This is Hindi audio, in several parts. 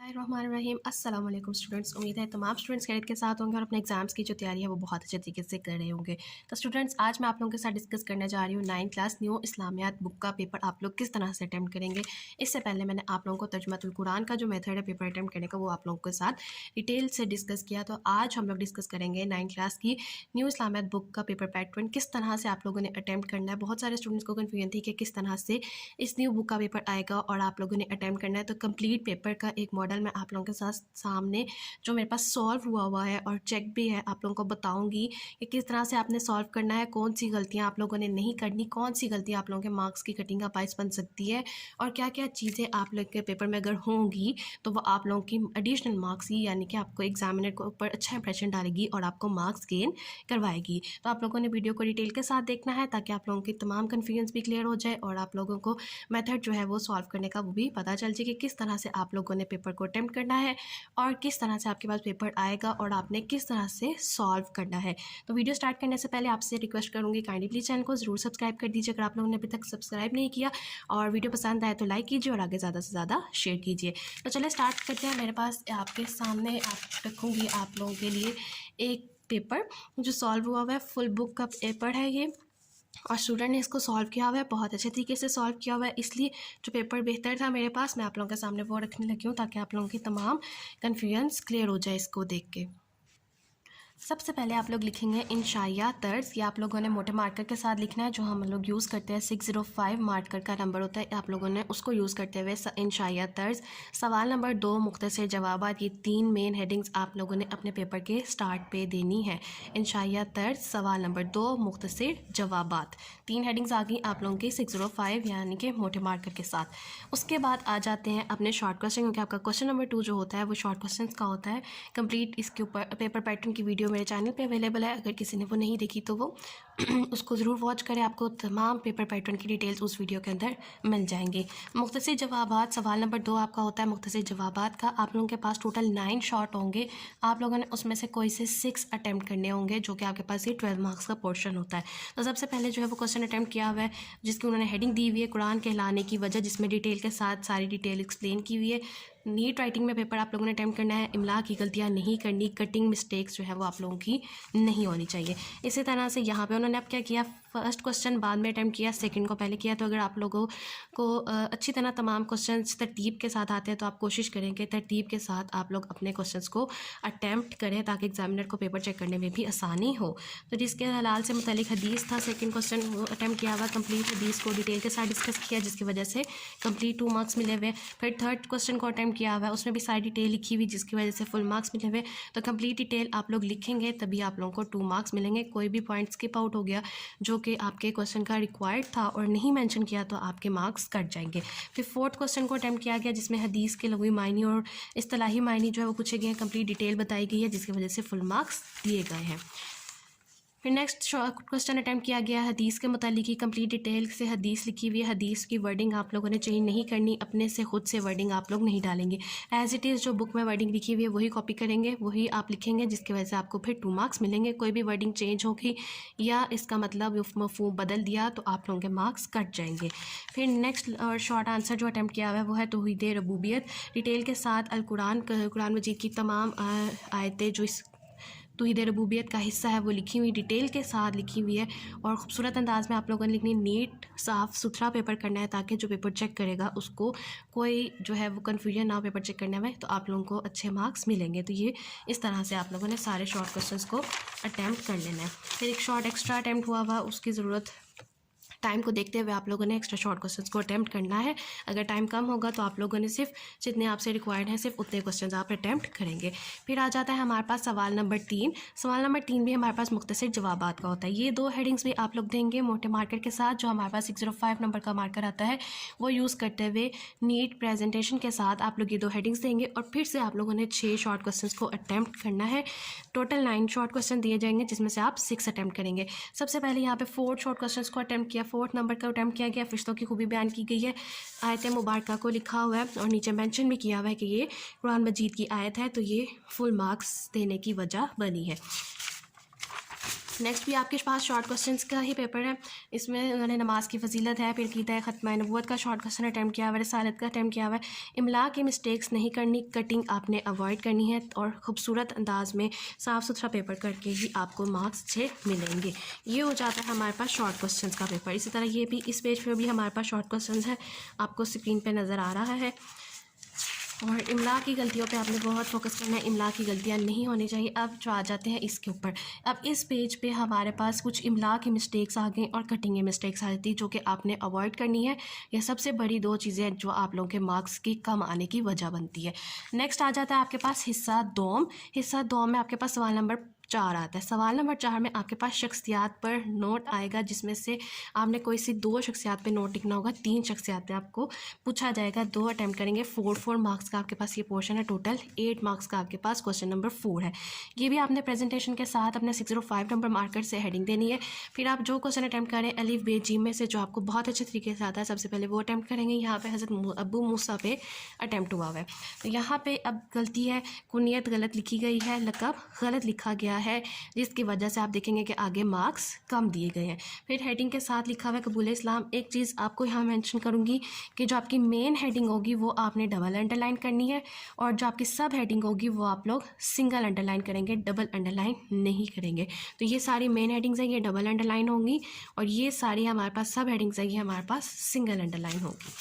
बिस्मिल्लाहिर्रहमानिर्रहीम। अस्सलाम वालेकुम स्टूडेंट्स। उम्मीद है तमाम स्टूडेंट्स खैरियत के साथ होंगे और अपने एग्जाम्स की जो तैयारी है वो बहुत अच्छे तरीके से कर रहे होंगे। तो स्टूडेंट्स, आज मैं आप लोगों के साथ डिस्कस करने जा रही हूँ 9th क्लास न्यू इस्लामियात बुक का पेपर आप लोग किस तरह से अटैम्प्ट करेंगे। इससे पहले मैंने आप लोगों को तर्जुमातुल कुरान का जो मेथड है पेपर अटैम्प्ट करने का वो आप लोगों के साथ डिटेल से डिस्कस किया। तो आज हम लोग डिस्कस करेंगे 9th क्लास की न्यू इस्लामियात बुक का पेपर पैटर्न किस तरह से आप लोगों ने अटैम्प्ट करना है। बहुत सारे स्टूडेंट्स को कन्फ्यूजन थी कि किस तरह से इस न्यू बुक का पेपर आएगा और आप लोगों ने अटैम्प्ट करना है। तो कंप्लीट पेपर का एक मॉडल मैं आप लोगों के साथ सामने जो मेरे पास सॉल्व हुआ है और चेक भी है आप लोगों को बताऊंगी कि किस तरह से आपने सॉल्व करना है, कौन सी गलतियां आप लोगों ने नहीं करनी, कौन सी गलतियां आप लोगों के मार्क्स की कटिंग का बायस बन सकती है और क्या क्या चीज़ें आप लोग के पेपर में अगर होंगी तो वो आप लोगों की एडिशनल मार्क्स ही यानी कि आपको एग्जामिनर के ऊपर अच्छा इंप्रेशन डालेगी और आपको मार्क्स गेन करवाएगी। तो आप लोगों ने वीडियो को डिटेल के साथ देखना है ताकि आप लोगों की तमाम कन्फ्यूजन भी क्लियर हो जाए और आप लोगों को मेथड जो है वो सॉल्व करने का वो भी पता चल जाए कि किस तरह से आप लोगों ने पेपर को अटेम्प्ट करना है और किस तरह से आपके पास पेपर आएगा और आपने किस तरह से सॉल्व करना है। तो वीडियो स्टार्ट करने से पहले आपसे रिक्वेस्ट करूंगी काइंडली प्लीज़ चैनल को ज़रूर सब्सक्राइब कर दीजिए अगर आप लोगों ने अभी तक सब्सक्राइब नहीं किया, और वीडियो पसंद आए तो लाइक कीजिए और आगे ज़्यादा से ज़्यादा शेयर कीजिए। तो चलिए स्टार्ट करते हैं। मेरे पास आपके सामने आप रखूँगी आप लोगों के लिए एक पेपर जो सॉल्व हुआ है, फुल बुक का पेपर है ये और स्टूडेंट ने इसको सॉल्व किया हुआ है, बहुत अच्छे तरीके से सॉल्व किया हुआ है। इसलिए जो पेपर बेहतर था मेरे पास मैं आप लोगों के सामने वो रखने लगी हूँ ताकि आप लोगों की तमाम कन्फ्यूजन्स क्लियर हो जाए इसको देख के। सबसे पहले आप लोग लिखेंगे इंशाया तर्ज। ये आप लोगों ने मोटे मार्कर के साथ लिखना है जो हम लोग यूज़ करते हैं 605 मार्कर का नंबर होता है, आप लोगों ने उसको यूज़ करते हुए इंशाया तर्ज। सवाल नंबर 2 मुख्तसर जवाबात, ये 3 मेन हेडिंग्स आप लोगों ने अपने पेपर के स्टार्ट पे देनी है। इंशाया तर्ज, सवाल नंबर 2, मुख्तसर जवाबात, 3 हेडिंग्स आ गई आप लोगों की 605 यानी कि मोटे मार्कर के साथ। उसके बाद आ जाते हैं अपने शॉर्ट क्वेश्चन, क्योंकि आपका क्वेश्चन नंबर 2 जो होता है वो शॉर्ट क्वेश्चन का होता है। कंप्लीट इसके ऊपर पेपर पैटर्न की वीडियो मेरे चैनल पे अवेलेबल है, अगर किसी ने वो नहीं देखी तो वो उसको ज़रूर वॉच करें, आपको तमाम पेपर पैटर्न की डिटेल्स उस वीडियो के अंदर मिल जाएंगे। मुख्तसर जवाबात, सवाल नंबर 2 आपका होता है मुख्तसर जवाबात का। आप लोगों के पास टोटल 9 शॉट होंगे, आप लोगों ने उसमें से कोई से 6 अटैम्प्ट करने होंगे जो कि आपके पास ये 12 मार्क्स का पोर्शन होता है। तो सबसे पहले जो है वो क्वेश्चन अटैम्प्ट किया हुआ है जिसकी उन्होंने हेडिंग दी हुई है कुरान कहलाने की वजह, जिसमें डिटेल के साथ सारी डिटेल एक्सप्लेन की हुई है। नीट राइटिंग में पेपर आप लोगों ने अटैम्प्ट करना है, इमला की गलतियां नहीं करनी, कटिंग मिस्टेक्स जो है वो आप लोगों की नहीं होनी चाहिए। इसी तरह से यहाँ पे उन्होंने अब क्या किया, फर्स्ट क्वेश्चन बाद में अटैम्प्ट किया, सेकंड को पहले किया। तो अगर आप लोगों को अच्छी तरह तमाम क्वेश्चंस तरतीब के साथ आते हैं तो आप कोशिश करें कि तरतीब के साथ आप लोग अपने क्वेश्चंस को अटैम्प्ट करें ताकि एग्जामिनर को पेपर चेक करने में भी आसानी हो। तो जिसके हलाल से मुतल्लिक हदीस था, सेकंड क्वेश्चन अटैम्प्ट किया हुआ, कंप्लीट हदीस को डिटेल के साथ डिस्कस किया जिसकी वजह से कंप्लीट 2 मार्क्स मिले हुए। फिर थर्ड क्वेश्चन को अटैम्प्ट किया हुआ है, उसमें भी सारी डिटेल लिखी हुई जिसकी वजह से फुल मार्क्स मिले हुए। तो कंप्लीट डिटेल आप लोग लिखेंगे तभी आप लोगों को 2 मार्क्स मिलेंगे। कोई भी पॉइंट स्किप आउट हो गया जो कि आपके क्वेश्चन का रिक्वायर्ड था और नहीं मेंशन किया तो आपके मार्क्स कट जाएंगे। फिर फोर्थ क्वेश्चन को अटैम्प्ट किया गया जिसमें हदीस के लग़वी मायने और इस्तिलाही मायने जो है वो पूछे गए हैं, कंप्लीट डिटेल बताई गई है जिसकी वजह से फुल मार्क्स दिए गए हैं। फिर नेक्स्ट क्वेश्चन अटैम्प्ट किया गया हदीस के मुतालिक ही, कंप्लीट डिटेल से हदीस लिखी हुई है, हदीस की वर्डिंग आप लोगों ने चेंज नहीं करनी, अपने से खुद से वर्डिंग आप लोग नहीं डालेंगे। एज इट इज़ जो बुक में वर्डिंग लिखी हुई है वही कॉपी करेंगे, वही आप लिखेंगे जिसकी वजह से आपको फिर 2 मार्क्स मिलेंगे। कोई भी वर्डिंग चेंज होगी या इसका मतलब मफहूम बदल दिया तो आप लोगों के मार्क्स कट जाएंगे। फिर नेक्स्ट और शॉर्ट आंसर जो अटैम्प्ट किया हुआ है वो है तौहीद रबूबियत, डिटेल के साथ कुरान मजीद की तमाम आयतें जो इस तौहीद रबूबियत का हिस्सा है वो लिखी हुई डिटेल के साथ लिखी हुई है और ख़ूबसूरत अंदाज में आप लोगों ने लिखनी। नीट साफ़ सुथरा पेपर करना है ताकि जो पेपर चेक करेगा उसको कोई जो है वो कन्फ्यूजन ना हो पेपर चेक करने में, तो आप लोगों को अच्छे मार्क्स मिलेंगे। तो ये इस तरह से आप लोगों ने सारे शॉर्ट क्वेश्चंस को अटैम्प्ट कर लेना है। फिर एक शॉर्ट एक्स्ट्रा अटैम्प्ट हुआ उसकी ज़रूरत टाइम को देखते हुए आप लोगों ने एक्स्ट्रा शॉर्ट क्वेश्चंस को अटैम्प्ट करना है। अगर टाइम कम होगा तो आप लोगों ने सिर्फ जितने आपसे रिक्वायर्ड हैं सिर्फ उतने क्वेश्चंस आप अटैम्प्ट करेंगे। फिर आ जाता है हमारे पास सवाल नंबर 3। सवाल नंबर 3 भी हमारे पास मुख्तसर जवाबात का होता है। ये 2 हेडिंग्स भी आप लोग देंगे मोटे मार्कर के साथ, जो हमारे पास 605 नंबर का मार्कर आता है वो यूज़ करते हुए नीट प्रेजेंटेशन के साथ आप लोग ये 2 हेडिंग्स देंगे और फिर से आप लोगों ने 6 शॉर्ट क्वेश्चन को अटैम्प्ट करना है। टोटल 9 शॉर्ट क्वेश्चन दिए जाएंगे जिसमें से आप 6 अटैम्प्ट करेंगे। सबसे पहले यहाँ पे 4 शॉर्ट क्वेश्चन को अटैम्प्ट किया, 4th नंबर का अटैम्प्ट किया गया। फरिश्तों की खूबी बयान की गई है, आयत मुबारका को लिखा हुआ है और नीचे मेंशन भी किया हुआ है कि ये कुरान मजीद की आयत है, तो ये फुल मार्क्स देने की वजह बनी है। नेक्स्ट भी आपके पास शॉर्ट क्वेश्चंस का ही पेपर है। इसमें उन्होंने नमाज की फजीलत है, फिर कीता है ख़त्म नबूवत का शॉर्ट क्वेश्चन अटैम्प्ट किया हुआ है, रिसालत का अटैम्प्ट किया हुआ है। इमला की मिस्टेक्स नहीं करनी, कटिंग आपने अवॉइड करनी है और खूबसूरत अंदाज में साफ़ सुथरा पेपर करके ही आपको मार्क्स अच्छे मिलेंगे। ये हो जाता है हमारे पास शॉर्ट क्वेश्चन का पेपर। इसी तरह ये भी इस पेज पर भी हमारे पास शॉर्ट क्वेश्चन है, आपको स्क्रीन पर नज़र आ रहा है। और इमला की गलतियों पे आपने बहुत फोकस करना है, इमला की गलतियाँ नहीं होनी चाहिए। अब जो आ जाते हैं इसके ऊपर, अब इस पेज पे हमारे पास कुछ इमला की मिस्टेक्स आ गई और कटिंग की मिस्टेक्स आ जाती है, जो कि आपने अवॉइड करनी है। ये सबसे बड़ी दो चीज़ें हैं जो आप लोगों के मार्क्स की कम आने की वजह बनती है। नेक्स्ट आ जाता है आपके पास हिस्सा दोम। हिस्सा दोम में आपके पास सवाल नंबर 4 आता है। सवाल नंबर 4 में आपके पास शख्सियात पर नोट आएगा, जिसमें से आपने कोई सी 2 शख्सियात पे नोट लिखना होगा। 3 शख्सियात पे आपको पूछा जाएगा, 2 अटैम्प्ट करेंगे। 4 मार्क्स का आपके पास ये पोर्शन है। टोटल 8 मार्क्स का आपके पास क्वेश्चन नंबर 4 है। ये भी आपने प्रेजेंटेशन के साथ अपने 605 नंबर मार्कर से हेडिंग देनी है। फिर आप जो क्वेश्चन अटैम्प्ट करें अलिफ बे जीम में से, जो आपको बहुत अच्छे तरीके से आता है, सबसे पहले वो अटैम्प्ट करेंगे। यहाँ पे हज़रत अबू मूसा पे अटैम्प्ट हुआ है। तो यहाँ पे अब गलती है, कुनियत गलत लिखी गई है, लक़ब गलत लिखा गया है, जिसकी वजह से आप देखेंगे कि आगे मार्क्स कम दिए गए हैं। फिर हेडिंग के साथ लिखा हुआ है कबूल इस्लाम। एक चीज़ आपको यहाँ मेंशन करूँगी कि जो आपकी मेन हेडिंग होगी वो आपने डबल अंडरलाइन करनी है, और जो आपकी सब हेडिंग होगी वो आप लोग सिंगल अंडरलाइन करेंगे, डबल अंडरलाइन नहीं करेंगे। तो ये सारी मेन हेडिंग्स हैं, ये डबल अंडरलाइन होंगी, और ये सारी हमारे पास सब हेडिंग्स हैं, ये हमारे पास सिंगल अंडरलाइन होगी।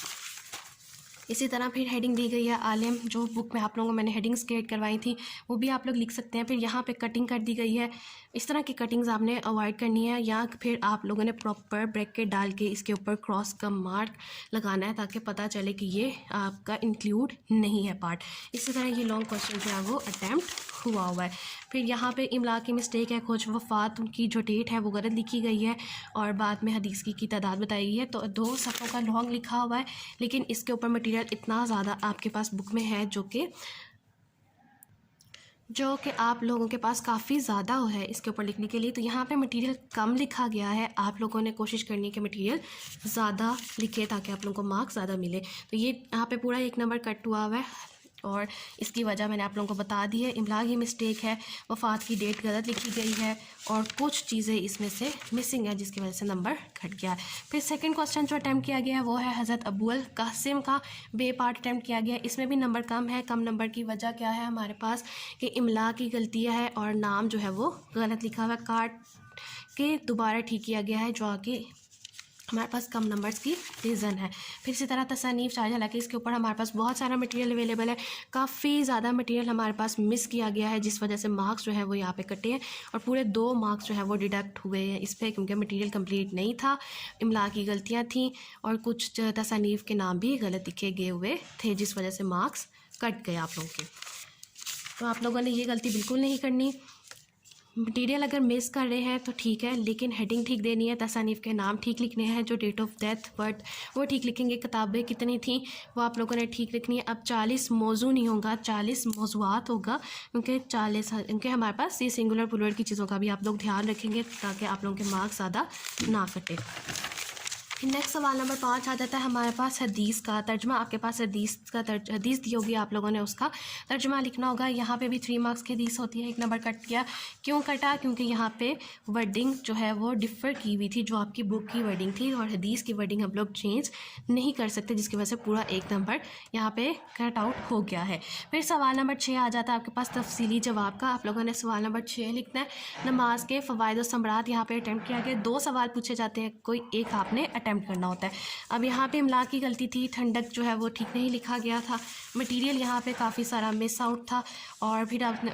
इसी तरह फिर हेडिंग दी गई है आलिम, जो बुक में आप लोगों को मैंने हेडिंग्स क्रिएट करवाई थी वो भी आप लोग लिख सकते हैं। फिर यहाँ पे कटिंग कर दी गई है, इस तरह की कटिंग्स आपने अवॉइड करनी है, या फिर आप लोगों ने प्रॉपर ब्रैकेट डाल के इसके ऊपर क्रॉस का मार्क लगाना है, ताकि पता चले कि ये आपका इंक्लूड नहीं है पार्ट। इसी तरह ये लॉन्ग क्वेश्चन जो है वो अटैम्प्ट हुआ है। फिर यहाँ पे इमला की मिस्टेक है, कुछ वफ़ात उनकी जो डेट है वो गलत लिखी गई है, और बाद में हदीस की तादाद बताई गई है। तो 2 सफ़ों का लॉन्ग लिखा हुआ है, लेकिन इसके ऊपर मटेरियल इतना ज़्यादा आपके पास बुक में है जो कि आप लोगों के पास काफ़ी ज़्यादा है इसके ऊपर लिखने के लिए। तो यहाँ पे मटेरियल कम लिखा गया है, आप लोगों ने कोशिश करनी है कि मटेरियल ज़्यादा लिखे ताकि आप लोगों को मार्क्स ज़्यादा मिले। तो ये यहाँ पे पूरा 1 नंबर कट हुआ है, और इसकी वजह मैंने आप लोगों को बता दी है। इमला की मिस्टेक है, वफ़ात की डेट गलत लिखी गई है, और कुछ चीज़ें इसमें से मिसिंग है, जिसकी वजह से नंबर घट गया है। फिर सेकंड क्वेश्चन जो अटैम्प्ट किया गया है वो है हज़रत अबू अल कासिम का बे पार्ट अटैम्प्ट किया गया है। इसमें भी नंबर कम है। कम नंबर की वजह क्या है हमारे पास, कि इमला की गलतियाँ है और नाम जो है वो गलत लिखा हुआ है, काट के दोबारा ठीक किया गया है, जो आगे हमारे पास कम नंबर्स की रीज़न है। फिर इसी तरह तसनीफ़ चार्ज, हालांकि इसके ऊपर हमारे पास बहुत सारा मटेरियल अवेलेबल है, काफ़ी ज़्यादा मटेरियल हमारे पास मिस किया गया है, जिस वजह से मार्क्स जो है वो यहाँ पे कटे हैं, और पूरे 2 मार्क्स जो है वो डिडक्ट हुए हैं इस पर, क्योंकि मटेरियल कंप्लीट नहीं था, इमला की गलतियाँ थीं, और कुछ तसनीफ़ के नाम भी गलत लिखे गए हुए थे, जिस वजह से मार्क्स कट गए आप लोगों के। तो आप लोगों ने ये गलती बिल्कुल नहीं करनी। मटेरियल अगर मिस कर रहे हैं तो ठीक है, लेकिन हेडिंग ठीक देनी है, तसानीफ़ के नाम ठीक लिखने हैं, जो डेट ऑफ डेथ बर्थ वो ठीक लिखेंगे, किताबें कितनी थी वो आप लोगों ने ठीक लिखनी है। अब 40 मौजू नहीं होगा, 40 मौज़ूआत होगा, क्योंकि हमारे पास ये सिंगुलर प्लूरल की चीज़ों का भी आप लोग ध्यान रखेंगे, ताकि आप लोगों के मार्क्स ज़्यादा ना कटे। नेक्स्ट सवाल नंबर 5 आ जाता है हमारे पास हदीस का तर्जमा। आपके पास हदीस दी होगी, आप लोगों ने उसका तर्जमा लिखना होगा। यहाँ पे भी 3 मार्क्स की हदीस होती है, 1 नंबर कट किया। क्यों कटा? क्योंकि यहाँ पे वर्डिंग जो है वो डिफ़र की हुई थी, जो आपकी बुक की वर्डिंग थी, और हदीस की वर्डिंग हम लोग चेंज नहीं कर सकते, जिसकी वजह से पूरा 1 नंबर यहाँ पे कट आउट हो गया है। फिर सवाल नंबर 6 आ जाता है आपके पास तफसीली जवाब का। आप लोगों ने सवाल नंबर 6 लिखना है। नमाज के फ़वाइद और समरात यहाँ पे अटैम्प्ट किया गया। 2 सवाल पूछे जाते हैं, कोई एक आपने अटैम्प्ट करना होता है। अब यहाँ पे इमला की गलती थी, ठंडक जो है वो ठीक नहीं लिखा गया था, मटेरियल यहाँ पे काफ़ी सारा मिस आउट था, और फिर आपने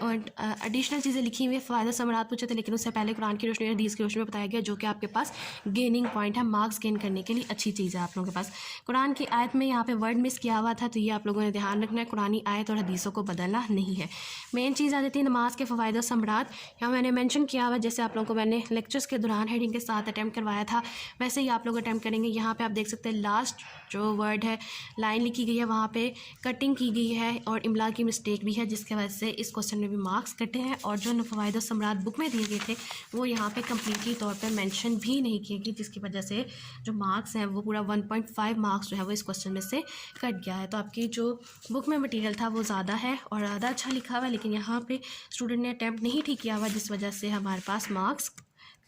एडिशनल चीज़ें लिखी हुई है। फ़वाइद समरात पूछे थे, लेकिन उससे पहले कुरान की रोशनी और हदीस की रोशनी में बताया गया, जो कि आपके पास गेनिंग पॉइंट है, मार्क्स गेन करने के लिए अच्छी चीज़ है आप लोगों के पास। कुरान की आयत में यहाँ पे वर्ड मिस किया हुआ था, तो ये आप लोगों ने ध्यान रखना है, कुरानी आयत और हदीसों को बदलना नहीं है। मेन चीज़ आ जाती है नमाज के फ़वाइद और समरात। यहाँ मैंने मेंशन किया हुआ, जैसे आप लोगों को मैंने लेक्चर्स के दौरान हेडिंग के साथ अटैम्प्ट करवाया था, वैसे ही आप लोग अटैम्प्ट करेंगे। यहाँ पे आप देख सकते हैं लास्ट जो वर्ड है, लाइन लिखी गई है, वहाँ पे कटिंग की गई है और इमला की मिस्टेक भी है, जिसकी वजह से इस क्वेश्चन में भी मार्क्स कटे हैं। और जो फ़वाइद और समरात बुक में दिए गए थे वो यहाँ पे कम्प्लीटली तौर पे मेंशन भी नहीं किए गए, जिसकी वजह से जो मार्क्स हैं वो पूरा 1.5 मार्क्स जो है वो इस क्वेश्चन में से कट गया है। तो आपकी जो बुक में मटीरियल था वो ज़्यादा है और ज़्यादा अच्छा लिखा हुआ है, लेकिन यहाँ पर स्टूडेंट ने अटैम्प्ट नहीं ठीक किया हुआ, जिस वजह से हमारे पास मार्क्स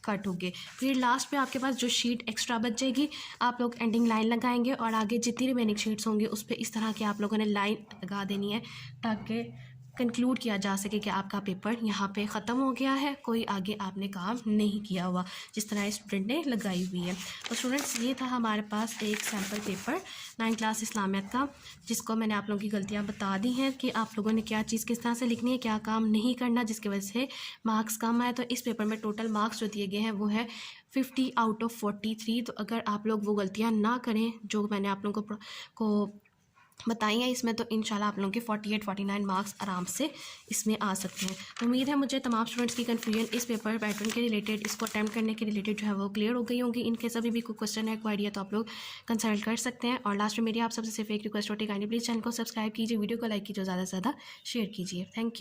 कट हो गए। फिर लास्ट में आपके पास जो शीट एक्स्ट्रा बच जाएगी, आप लोग एंडिंग लाइन लगाएंगे और आगे जितनी रिमेनिंग शीट्स होंगी उस पर इस तरह की आप लोगों ने लाइन लगा देनी है, ताकि कंक्लूड किया जा सके कि आपका पेपर यहाँ पे ख़त्म हो गया है, कोई आगे आपने काम नहीं किया हुआ, जिस तरह स्टूडेंट ने लगाई हुई है। तो स्टूडेंट्स, ये था हमारे पास एक सैम्पल पेपर 9th क्लास इस्लामियात का, जिसको मैंने आप लोगों की गलतियाँ बता दी हैं कि आप लोगों ने क्या चीज़ किस तरह से लिखनी है, क्या काम नहीं करना, जिसकी वजह से मार्क्स कम आए। तो इस पेपर में टोटल मार्क्स जो दिए गए हैं वो है 50 आउट ऑफ 43। तो अगर आप लोग वो गलतियाँ ना करें जो मैंने आप लोगों को बताई हैं इसमें, तो इंशाल्लाह आप लोगों के 48-49 मार्क्स आराम से इसमें आ सकते हैं। तो उम्मीद है मुझे तमाम स्टूडेंट्स की कन्फ्यूजन इस पेपर पैटर्न के रिलेटेड, इसको अटैम्प्ट करने के रिलेटेड जो है वो क्लियर हो गई होंगी। इनके सभी भी कोई क्वेश्चन है, क्वारी है, तो आप लोग कंसल्ट कर सकते हैं। और लास्ट में मेरी आप सबसे सिर्फ एक रिक्वेस्ट होती है, काइंडली प्लीज़ चैनल को सब्सक्राइब कीजिए, वीडियो को लाइक कीजिए, ज़्यादा से ज़्यादा शेयर कीजिए। Thank you.